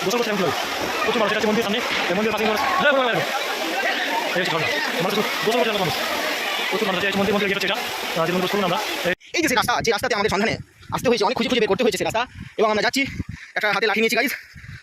গোসল করতে এমন প্রচুর মানুষ আছে মন্দির সামনে মন্দির পাশে গোসল করতে মানুষ প্রচুর মানুষ আছে মন্দির গেট হচ্ছে এটা যে মন্দির করুন আমরা। এই যে রাস্তাতে আমাদের সন্ধানে আসতে হয়েছে, অনেক খুঁজে খুঁজে বের করতে হয়েছে সে রাস্তা, এবং আমরা যাচ্ছি একটা হাতে লাঠি নিয়েছি গাইজ,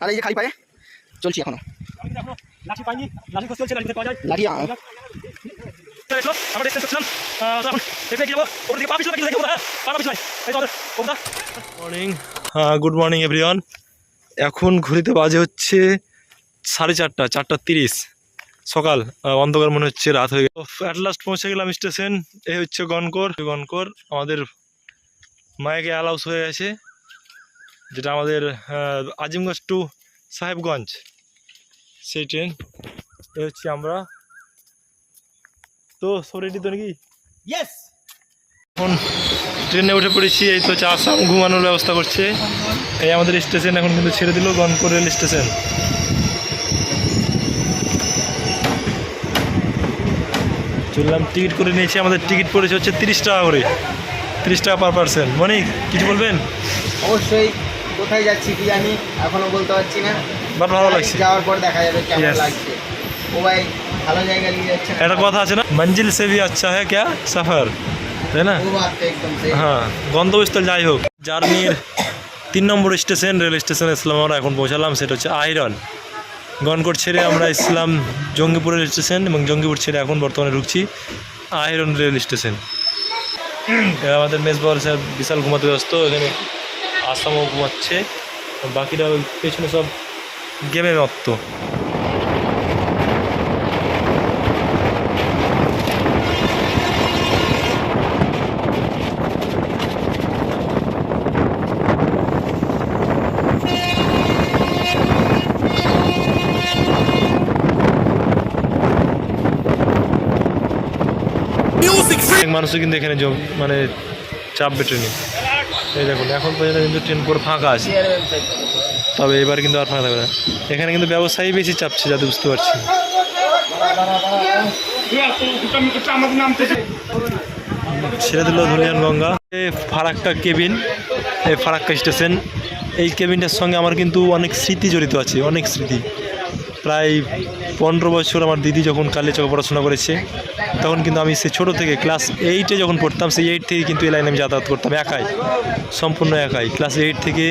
আর এই যে খালি পায়ে চলছি এখনো। লাঠি পাইনি, লাঠি খোঁজ চলছে, লাঠি পাওয়া যায় লাঠি মর্নিং। Good morning everyone. এখন ঘড়িতে বাজে হচ্ছে 4:30, 4:30 সকাল। অন্ধকার মনে হচ্ছে রাত হয়ে গেল। অ্যাট লাস্ট পৌঁছে গেলাম স্টেশন। এই হচ্ছে গনকর। আমাদের মায়াকে অ্যালাউস হয়ে গেছে, যেটা আমাদের আজিমগঞ্জ টু সাহেবগঞ্জ সেই ট্রেন। এই হচ্ছে আমরা। তো সব রেডি তো নাকি? ইয়েস। এখন ট্রেনে উঠে পড়েছি। এই তো চাষাম ঘুমানোর ব্যবস্থা করছে। এই আমাদের স্টেশন এখন কিন্তু ছেড়ে দিল, গনকর রেল স্টেশন। চললাম, টিকিট করে নিয়েছি। আমাদের টিকিট পড়েছে হচ্ছে 30 টাকা করে, 30 টাকা পার পার্সন। মনিক কিছু বলবেন? অবশ্যই। কোথায় যাচ্ছি কি জানি এখনো বলতে পারছি না, বাট ভালো লাগছে। যাওয়ার পর দেখা যাবে কেমন লাগছে। ও ভাই ভালো জায়গা নিয়ে যাচ্ছে। একটা কথা আছে না, মঞ্জিল সে ভি আচ্ছা হ্যায় ক্যা সফর, তাই না? হ্যাঁ, গন্তব্যস্থল যাই হোক। জার্নির 3 নম্বর স্টেশন, রেল স্টেশনে ইসলাম আমরা এখন পৌঁছালাম। সেটা হচ্ছে আইরন। গনকর ছেড়ে আমরা ইসলাম জঙ্গিপুরের স্টেশন, এবং জঙ্গিপুর ছেড়ে এখন বর্তমানে ঢুকছি আইরন রেল স্টেশন। আমাদের মেজবাউল স্যার বিশাল ঘুমাতে ব্যস্ত, এখানে আসামও ঘুমাচ্ছে, বাকিরা ওই পেছনে সব গেমে মত্ত। মানুষও কিন্তু এখানে মানে চাপবে ট্রেনে। এই দেখুন এখন পর্যন্ত কিন্তু ট্রেন পুরো ফাঁকা আছে, তবে এবার কিন্তু আর ফাঁকা থাকবে না। এখানে কিন্তু ব্যবসায়ী বেশি চাপছে, যাতে বুঝতে পারছি। ছেড়ে দিল ধুলিয়ান গঙ্গা। ফারাক্কা কেবিন, এই ফারাক্কা স্টেশন। এই কেবিনটার সঙ্গে আমার কিন্তু অনেক স্মৃতি জড়িত আছে, অনেক স্মৃতি। প্রায় 15 বছর আমার দিদি যখন কালিয়াচকে পড়াশোনা করেছে, তখন কিন্তু আমি সে ছোটো থেকে ক্লাস 8-এ যখন পড়তাম, সেই 8 থেকে কিন্তু এই লাইনে আমি যাতায়াত করতাম একাই, সম্পূর্ণ একাই। ক্লাস 8 থেকে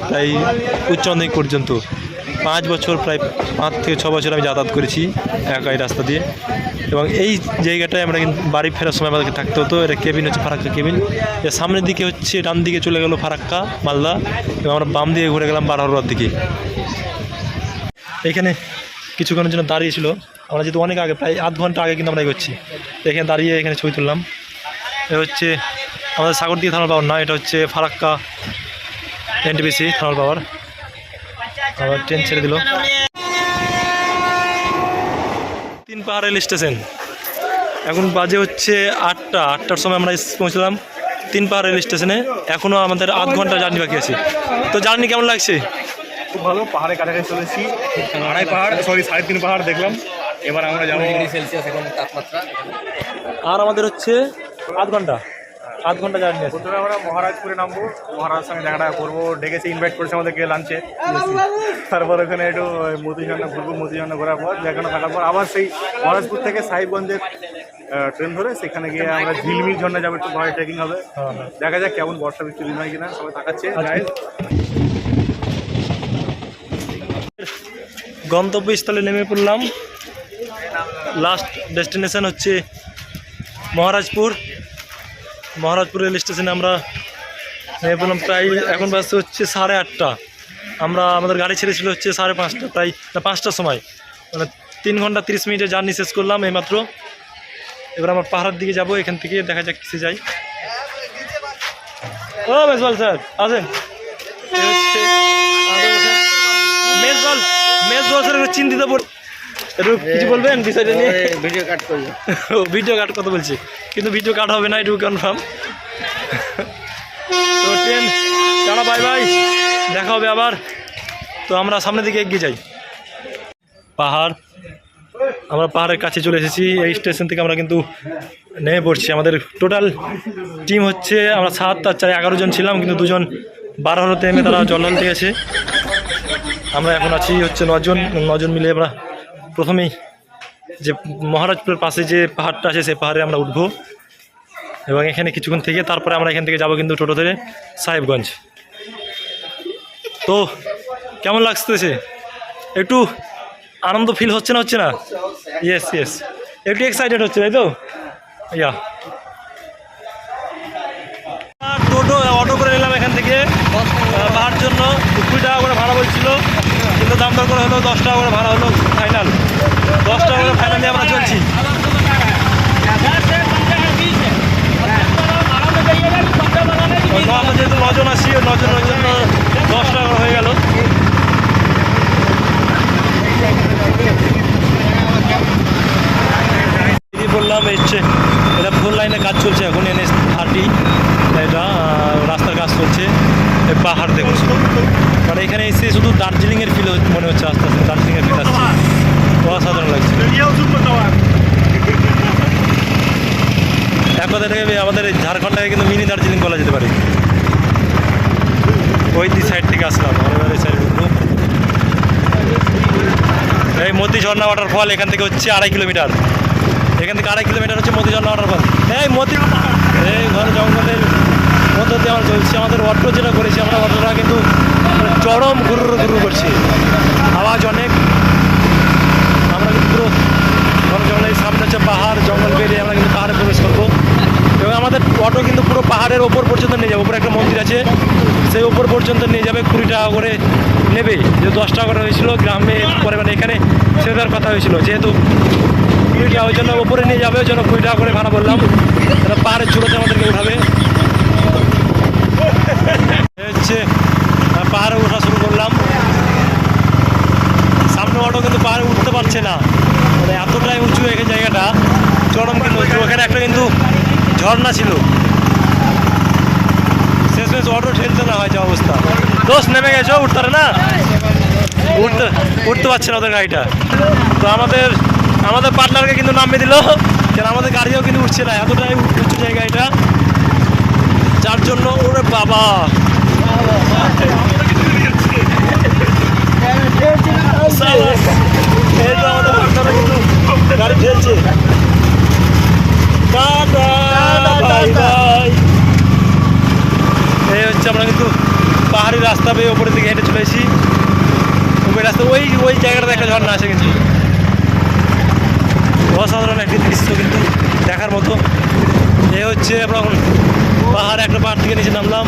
প্রায় উচ্চ মাধ্যমিক পর্যন্ত 5 বছর, প্রায় 5 থেকে 6 বছর আমি যাতায়াত করেছি একাই রাস্তা দিয়ে। এবং এই জায়গাটায় আমরা কিন্তু বাড়ি ফেরার সময় আমাদেরকে থাকতে হতো। এটা কেবিন হচ্ছে ফারাক্কা কেবিন। এর সামনের দিকে হচ্ছে, ডান দিকে চলে গেল ফারাক্কা মালদা, এবং আমরা বাম দিকে ঘুরে গেলাম বারহাওয়ার দিকে। এখানে কিছুক্ষণের জন্য দাঁড়িয়েছিল, আমরা যেহেতু অনেক আগে, প্রায় আধ ঘন্টা আগে কিন্তু আমরা এগোচ্ছি। এখানে দাঁড়িয়ে এখানে ছবি তুললাম। এটা হচ্ছে আমাদের সাগরদিঘি থার্মাল পাওয়ার না, এটা হচ্ছে ফারাক্কা এনটিপিসি থার্মাল পাওয়ার। আবার ট্রেন ছেড়ে দিল। 3 পাহাড় রেল স্টেশন। এখন বাজে হচ্ছে 8টার সময় আমরা পৌঁছলাম 3 পাহাড় রেল স্টেশনে। এখনও আমাদের আধ ঘন্টা জার্নি বাকি আছে। তো জার্নি কেমন লাগছে? খুব ভালো। পাহাড়ে কাছাকাছি চলেছি, 3.5 পাহাড় দেখলাম। এবার আমরা যাবো ডিগ্রি সেলসিয়াস এখন তাপমাত্রা। আর আমাদের হচ্ছে আধ ঘন্টা জার্নি আছে। প্রথমে আমরা মহারাজপুরে নামবো, মহারাজের সঙ্গে দেখা করবো। ডেকেছে, ইনভাইট করেছে আমাদেরকে লাঞ্চে। তারপর ওখানে একটু মতিঝর্ণা ঘুরবো। মতিঝর্ণা ঘোরার পর যেখানে থাকার পর আবার সেই মহারাজপুর থেকে সাহিবগঞ্জের ট্রেন ধরে সেখানে গিয়ে আমরা ঝিলমিল ঝর্ণা যাবো। একটু ভয় ট্রেকিং হবে, দেখা যাক কেমন বর্ষা বৃষ্টি দিন হয় কিনা। সবাই তাকাচ্ছে। গন্তব্যস্থলে নেমে পড়লাম। লাস্ট ডেস্টিনেশন হচ্ছে মহারাজপুর রেল স্টেশনে আমরা নেমে পড়লাম। প্রায় এখন বাজতে হচ্ছে 8:30। আমাদের গাড়ি ছেড়েছিল হচ্ছে 5:30, প্রায় 5টার সময়। মানে 3 ঘন্টা 30 মিনিটের জার্নি শেষ করলাম এইমাত্র। এবার আমার পাহাড়ের দিকে যাব, এখান থেকে দেখা যাক কিসে যাই। ও মেজবাল স্যার আসেন। মেজবাল স্যার চিন্তিত কিছু বলবেন বিষয়টা নিয়ে? ভিডিও কাট কথা বলছি, কিন্তু ভিডিও কাট হবে না, এটুকু কনফার্ম। তো ট্রেন টাটা, বাই বাই, দেখা হবে আবার। তো আমরা সামনের দিকে এগিয়ে যাই। আমরা পাহাড়ের কাছে চলে এসেছি। এই স্টেশন থেকে আমরা কিন্তু নেমে পড়ছি। আমাদের টোটাল টিম হচ্ছে, আমরা 7 আর 4 11 জন ছিলাম, কিন্তু 2 জন বারহাওয়াতে নেমে তারা জলনতে গেছে। আমরা এখন আছি হচ্ছে 9 জন মিলে আমরা প্রথমেই যে মহারাজপুরের পাশে যে পাহাড়টা আছে সেই পাহাড়ে আমরা উঠবো এবং এখানে কিছুক্ষণ থেকে তারপরে আমরা এখান থেকে যাবো কিন্তু টোটো ধরে সাহেবগঞ্জ। তো কেমন লাগতেছে? একটু আনন্দ ফিল হচ্ছে না? ইয়েস একটু এক্সাইটেড হচ্ছে, তাই তো? ইয়া টোটো অটো করে নিলাম এখান থেকে পাহাড় জন্য 20 টাকা করে ভাড়া বলছিল, কিন্তু দাম দর করে হলো 10 টাকা করে ভাড়া হলো ফাইনাল। 10 টাকা করে ফাইনাল দিয়ে আমরা চলছি। আমরা যেহেতু 9 জন আসি, 9 জনের জন্য 10 টাকা করে হয়ে গেল। বললাম হচ্ছে এটা 4 লাইনের কাজ চলছে এখন, NH30 এটা রাস্তার কাজ চলছে। পাহাড় দেখুন শুধু, মানে এখানে এসে শুধু দার্জিলিংয়ের ফিল মনে হচ্ছে, আস্তে আস্তে দার্জিলিংয়ের ফিল আসছে, অসাধারণ লাগছে। এক কথা থেকে আমাদের ঝাড়খণ্ডে কিন্তু মিনি দার্জিলিং বলা যেতে পারে। ওই সাইড থেকে আসলাম, এবার এই সাইড উঠবো। এই মতি ঝর্ণা ওয়াটারফল এখান থেকে হচ্ছে 2.5 কিলোমিটার, এখান থেকে 2.5 কিলোমিটার হচ্ছে মতি ঝর্ণা ওয়াটারফল। এই ঘর জঙ্গলের মধ্য দিয়ে আমরা চলছি। আমাদের অটো যেটা করেছি আমরা, অটোটা কিন্তু চরম ঘুরু করছি, আওয়াজ অনেক। আমরা কিন্তু পুরো ঘন জঙ্গলের সামনে হচ্ছে পাহাড়, জঙ্গল পেরিয়ে আমরা কিন্তু পাহাড়ে প্রবেশ করবো এবং আমাদের অটো কিন্তু পুরো পাহাড়ের ওপর পর্যন্ত নিয়ে যাবে। উপরে একটা মন্দির আছে, সেই ওপর পর্যন্ত নিয়ে যাবে। 20 টাকা করে নেবে, যে 10 টাকা করে হয়েছিল গ্রামে পরে, মানে এখানে ছেড়ে দেওয়ার কথা হয়েছিল, যেহেতু 20 টাকা ওই জন্য ওপরে নিয়ে যাবে, ওই জন্য 20 টাকা করে ভাড়া বললাম। এটা পাহাড়ের চূড়াতে আমাদেরকে উঠাবে। হচ্ছে পাহাড়ে ওঠা শুরু করলাম। সামনে অটো কিন্তু পাহাড়ে উঠতে পারছে না, মানে এতটাই উঁচু এখানে জায়গাটা, চরম কিন্তু উঁচু। ওখানে একটা কিন্তু ঝর্ণা ছিল, শেষ অটো ঠেলতে না হয় যে অবস্থা। দোষ নেমে গেছে, উঠতে পারে না, উঠতে পারছে না ওদের গাড়িটা। তো আমাদের পার্টনারকে কিন্তু নামিয়ে দিল, কেন আমাদের গাড়িও কিন্তু উঠছে না, এতটাই উঁচু জায়গা এটা, যার জন্য ওরে বাবা এই তো আমাদের পার্টনাররা কিন্তু গাড়ি ঠেলছে। এই হচ্ছে আমরা কিন্তু পাহাড়ি রাস্তা পেয়ে উপরের দিকে হেঁটে চলে এসেছি। উপরের রাস্তা ওই জায়গাটাতে একটা ঝর্ণা আছে, কিন্তু অসাধারণ একটি দৃশ্য, কিন্তু দেখার মতো। এই হচ্ছে আমরা এখন একটা পাহাড় থেকে নিচে নামলাম।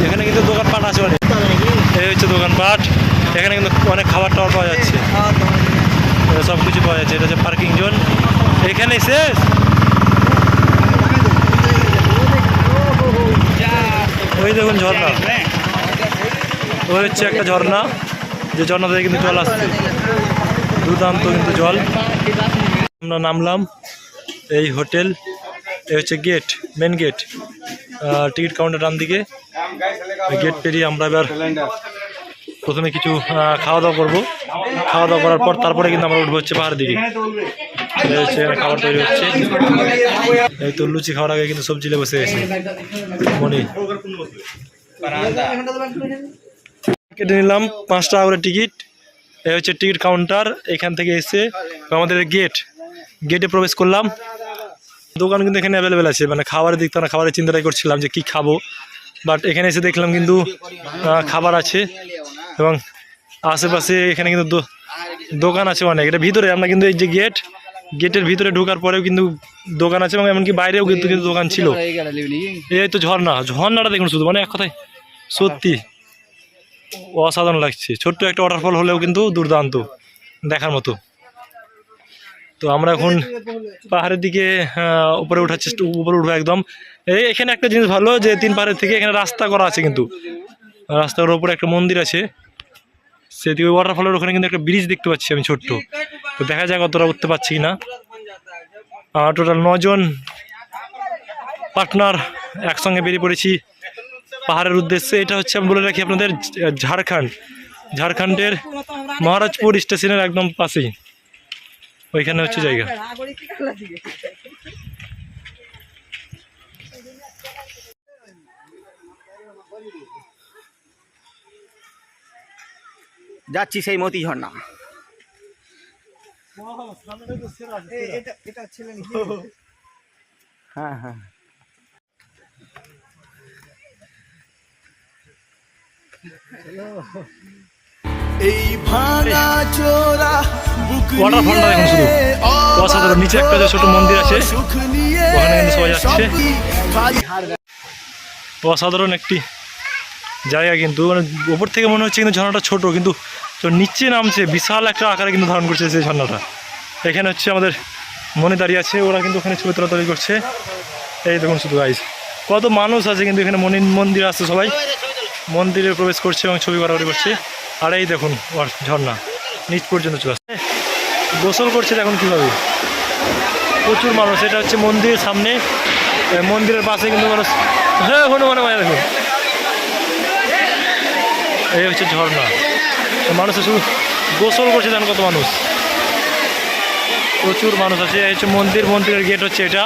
এখানে কিন্তু দোকানপাট আছে অনেক, এই হচ্ছে দোকানপাট। এখানে কিন্তু অনেক খাবার টাবার পাওয়া যাচ্ছে, সব কিছু পাওয়া যাচ্ছে। এটা হচ্ছে পার্কিং জোন, এখানে শেষ। ওই দেখুন ঝর্ণা, ওই হচ্ছে একটা ঝর্ণা, যে ঝর্ণা থেকে কিন্তু জল আসছে, দুর্দান্ত কিন্তু জল। আমরা নামলাম, এই হোটেল, এই হচ্ছে gate, main gate, ticket counter ডান দিকে। গেট পেরিয়ে আমরা এবার প্রথমে কিছু খাওয়া দাওয়া করবো। খাওয়া দাওয়া করার পর তারপরে কিন্তু আমরা উঠবো হচ্ছে পাহাড়ের দিকে। এই হচ্ছে এখানে খাবার তৈরি হচ্ছে। এই তো লুচি খাওয়ার আগে কিন্তু সবজি লে বসে গেছে মনি। কেটে নিলাম 5 টাকা করে টিকিট। এই হচ্ছে টিকিট কাউন্টার, এখান থেকে এসে আমাদের গেটে প্রবেশ করলাম। দোকান কিন্তু এখানে অ্যাভেলেবেল আছে, মানে খাবারের দিক থেকে খাবারের চিন্তাটাই করছিলাম যে কি খাবো, বাট এখানে এসে দেখলাম কিন্তু খাবার আছে এবং আশেপাশে এখানে কিন্তু দোকান আছে অনেক। এটা ভিতরে আমরা কিন্তু এই যে গেটের ভিতরে ঢোকার পরেও কিন্তু দোকান আছে এবং এমনকি বাইরেও কিন্তু দোকান ছিল। এই তো ঝর্ণাটা দেখুন শুধু, মানে এক কথায় সত্যি অসাধারণ লাগছে। ছোট্ট একটা ওয়াটারফল হলেও কিন্তু দুর্দান্ত দেখার মতো। তো আমরা এখন পাহাড়ের দিকে উপরে উপরে উঠবো একদম। এখানে একটা জিনিস ভালো যে 3 পাহাড়ের থেকে এখানে রাস্তা করা আছে, কিন্তু রাস্তার উপরে একটা মন্দির আছে, সেদিকে ওয়াটারফলের ওখানে কিন্তু একটা ব্রিজ দেখতে পাচ্ছি আমি ছোট্ট। তো দেখা যাক কতটা উঠতে পারছি কিনা। টোটাল 9 জন পার্টনার একসঙ্গে বেরিয়ে পড়েছি পাহাড়ের উদ্দেশ্যে। এটা হচ্ছে আমি বলে রাখি আপনাদের ঝাড়খণ্ডের মহারাজপুর স্টেশনের একদম পাশেই, ওইখানে হচ্ছে জায়গা। যাচ্ছি সেই মতি ঝর্ণা। হ্যাঁ হ্যাঁ এই ভাঙা চোরা ওয়াটারফলটা দেখুন শুধু অসাধারণ। নিচে একটা যে ছোট মন্দির আছে ওখানে কিন্তু সবাই যাচ্ছে। অসাধারণ একটি জায়গা কিন্তু, মানে ওপর থেকে মনে হচ্ছে কিন্তু ঝর্ণাটা ছোট, কিন্তু নিচে নামছে বিশাল একটা আকারে কিন্তু ধারণ করছে সেই ঝর্ণাটা। এখানে হচ্ছে আমাদের মনে দাঁড়িয়ে আছে, ওরা কিন্তু ওখানে ছবি তোলাতলি করছে। এই দেখুন শুধু গাইস কত মানুষ আছে কিন্তু এখানে মন্দির আসছে, সবাই মন্দিরে প্রবেশ করছে এবং ছবি করাকরি করছে। আর এই দেখুন ঝর্ণা নিচ পর্যন্ত চলে আসছে। গোসল করছে দেখুন কীভাবে, প্রচুর মানুষ। এটা হচ্ছে মন্দিরের সামনে, মন্দিরের পাশে কিন্তু মানুষ, হ্যাঁ হনুমান মায়া দেখুন। এই হচ্ছে ঝর্ণা, মানুষের শুধু গোসল করছে দেখুন কত মানুষ, প্রচুর মানুষ আছে। এই হচ্ছে মন্দিরের গেট হচ্ছে এটা,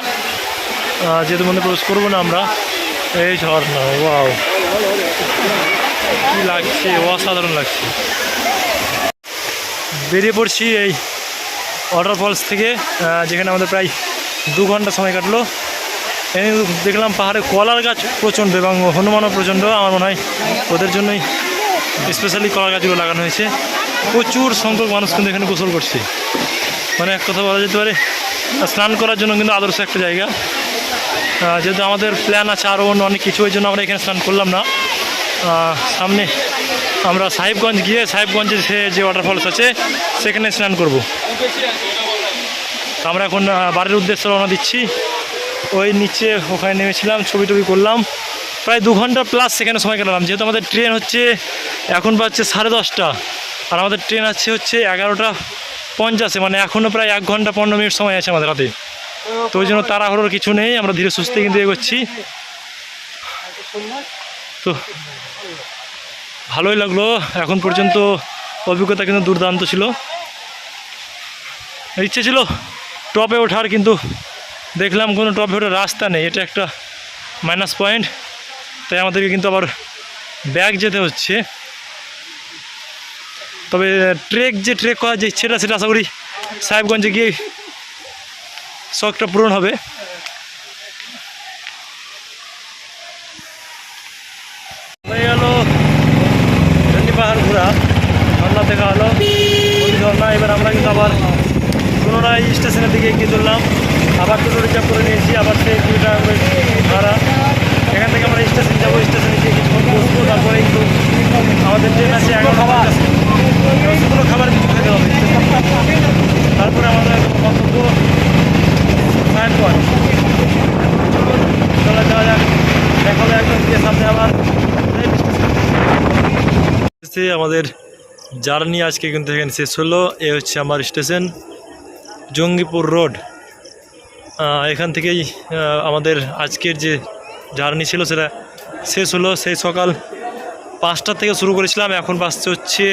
যেহেতু মন্দির প্রবেশ করবো না আমরা। এই ঝর্ণা, ওয়াও কি লাগছে, অসাধারণ লাগছে। বেরিয়ে পড়ছি এই ওয়াটারফলস থেকে, যেখানে আমাদের প্রায় 2 ঘন্টা সময় কাটলো। দেখলাম পাহাড়ে কলার গাছ প্রচণ্ড এবং হনুমানও প্রচণ্ড। আমার মনে হয় ওদের জন্যই স্পেশালি কলার গাছগুলো লাগানো হয়েছে। প্রচুর সংখ্যক মানুষ কিন্তু এখানে গোসল করছে, মানে এক কথা বলা যেতে পারে স্নান করার জন্য কিন্তু আদর্শ একটা জায়গা। যেহেতু আমাদের প্ল্যান আছে আরও অনেক কিছু, ওই জন্য আমরা এখানে স্নান করলাম না। সামনে আমরা সাহেবগঞ্জ গিয়ে সাহেবগঞ্জে যে ওয়াটারফলস আছে সেখানে স্নান করব। আমরা এখন বাড়ির উদ্দেশ্যে রওনা দিচ্ছি। ওই নিচে ওখানে নেমেছিলাম, ছবি টবি করলাম, প্রায় 2 ঘন্টা প্লাস সেখানে সময় কাটালাম। যেহেতু আমাদের ট্রেন হচ্ছে এখন বাজছে 10:30, আর আমাদের ট্রেন আছে হচ্ছে 11:50, মানে এখনও প্রায় 1 ঘন্টা 15 মিনিট সময় আছে আমাদের হাতে। তো ওই জন্য তাড়াহুড়োর কিছু নেই, আমরা ধীরে সুস্থে কিন্তু এগোচ্ছি। তো ভালোই লাগলো এখন পর্যন্ত, অভিজ্ঞতা কিন্তু দুর্দান্ত ছিল। ইচ্ছে ছিল টপে ওঠার, কিন্তু দেখলাম কোনো টপে ওঠার রাস্তা নেই, এটা একটা মাইনাস পয়েন্ট। তাই আমাদেরকে কিন্তু আবার ব্যাক যেতে হচ্ছে। তবে ট্রেক করার যে ইচ্ছেটা সেটা আশা করি সাহেবগঞ্জে গিয়ে শখটা পূরণ হবে। হয়ে গেল পাহাড় ঘোরা, ঝর্ণা দেখা হলো ঝর্ণা। এবার আমরা কিন্তু আবার পুনরায় স্টেশনের দিকে এগিয়ে চললাম। আবার টোটো রিজার্ভ করে নিয়েছি, আবার সেই 2 টাকা করে ভাড়া। এখান থেকে আমরা স্টেশন যাবো, স্টেশনে গিয়ে কিছুক্ষণ বসবো, তারপরে কিন্তু আমাদের ট্রেন আছে 11:50, সেগুলো খাবার কিছু খেতে হবে। তারপরে আমাদের গন্তব্য সাহেবগঞ্জ। চলে যাওয়া যাক, দেখা হবে একদম গিয়ে সামনে আবার। আমাদের জার্নি আজকে কিন্তু এখানে শেষ হলো। এ হচ্ছে আমার স্টেশন জঙ্গিপুর রোড। এখান থেকেই আমাদের আজকের যে জার্নি ছিল সেটা শেষ হলো। সেই সকাল 5টা থেকে শুরু করেছিলাম, এখন বাজছে হচ্ছে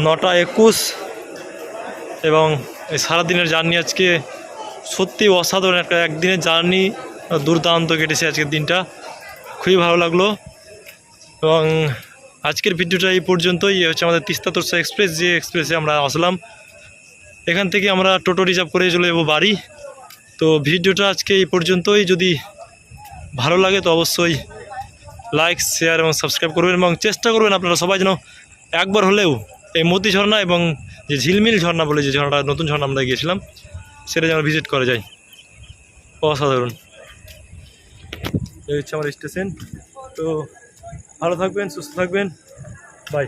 9:21, এবং এই সারাদিনের জার্নি আজকে সত্যি অসাধারণ একটা একদিনের জার্নি, দুর্দান্ত কেটেছে আজকের দিনটা, খুবই ভালো লাগলো। এবং আজকের ভিডিওটা এই পর্যন্তই। হচ্ছে আমাদের তিস্তা তোরসা এক্সপ্রেস, যে এক্সপ্রেসে আমরা আসলাম, এখান থেকে আমরা টোটো রিজার্ভ করে চলে যাবো বাড়ি। তো ভিডিওটা আজকে এই পর্যন্তই। যদি ভালো লাগে তো অবশ্যই লাইক, শেয়ার এবং সাবস্ক্রাইব করবেন, এবং চেষ্টা করবেন আপনারা সবাই যেন একবার হলেও এই মতি ঝর্ণা এবং যে ঝিলমিল ঝর্ণা বলে যে ঝর্ণাটা, নতুন ঝর্ণা আমরা গিয়েছিলাম, সেটা যেন ভিজিট করা যায়। অসাধারণ। এই হচ্ছে আমার স্টেশন। তো ভালো থাকবেন, সুস্থ থাকবেন, বাই।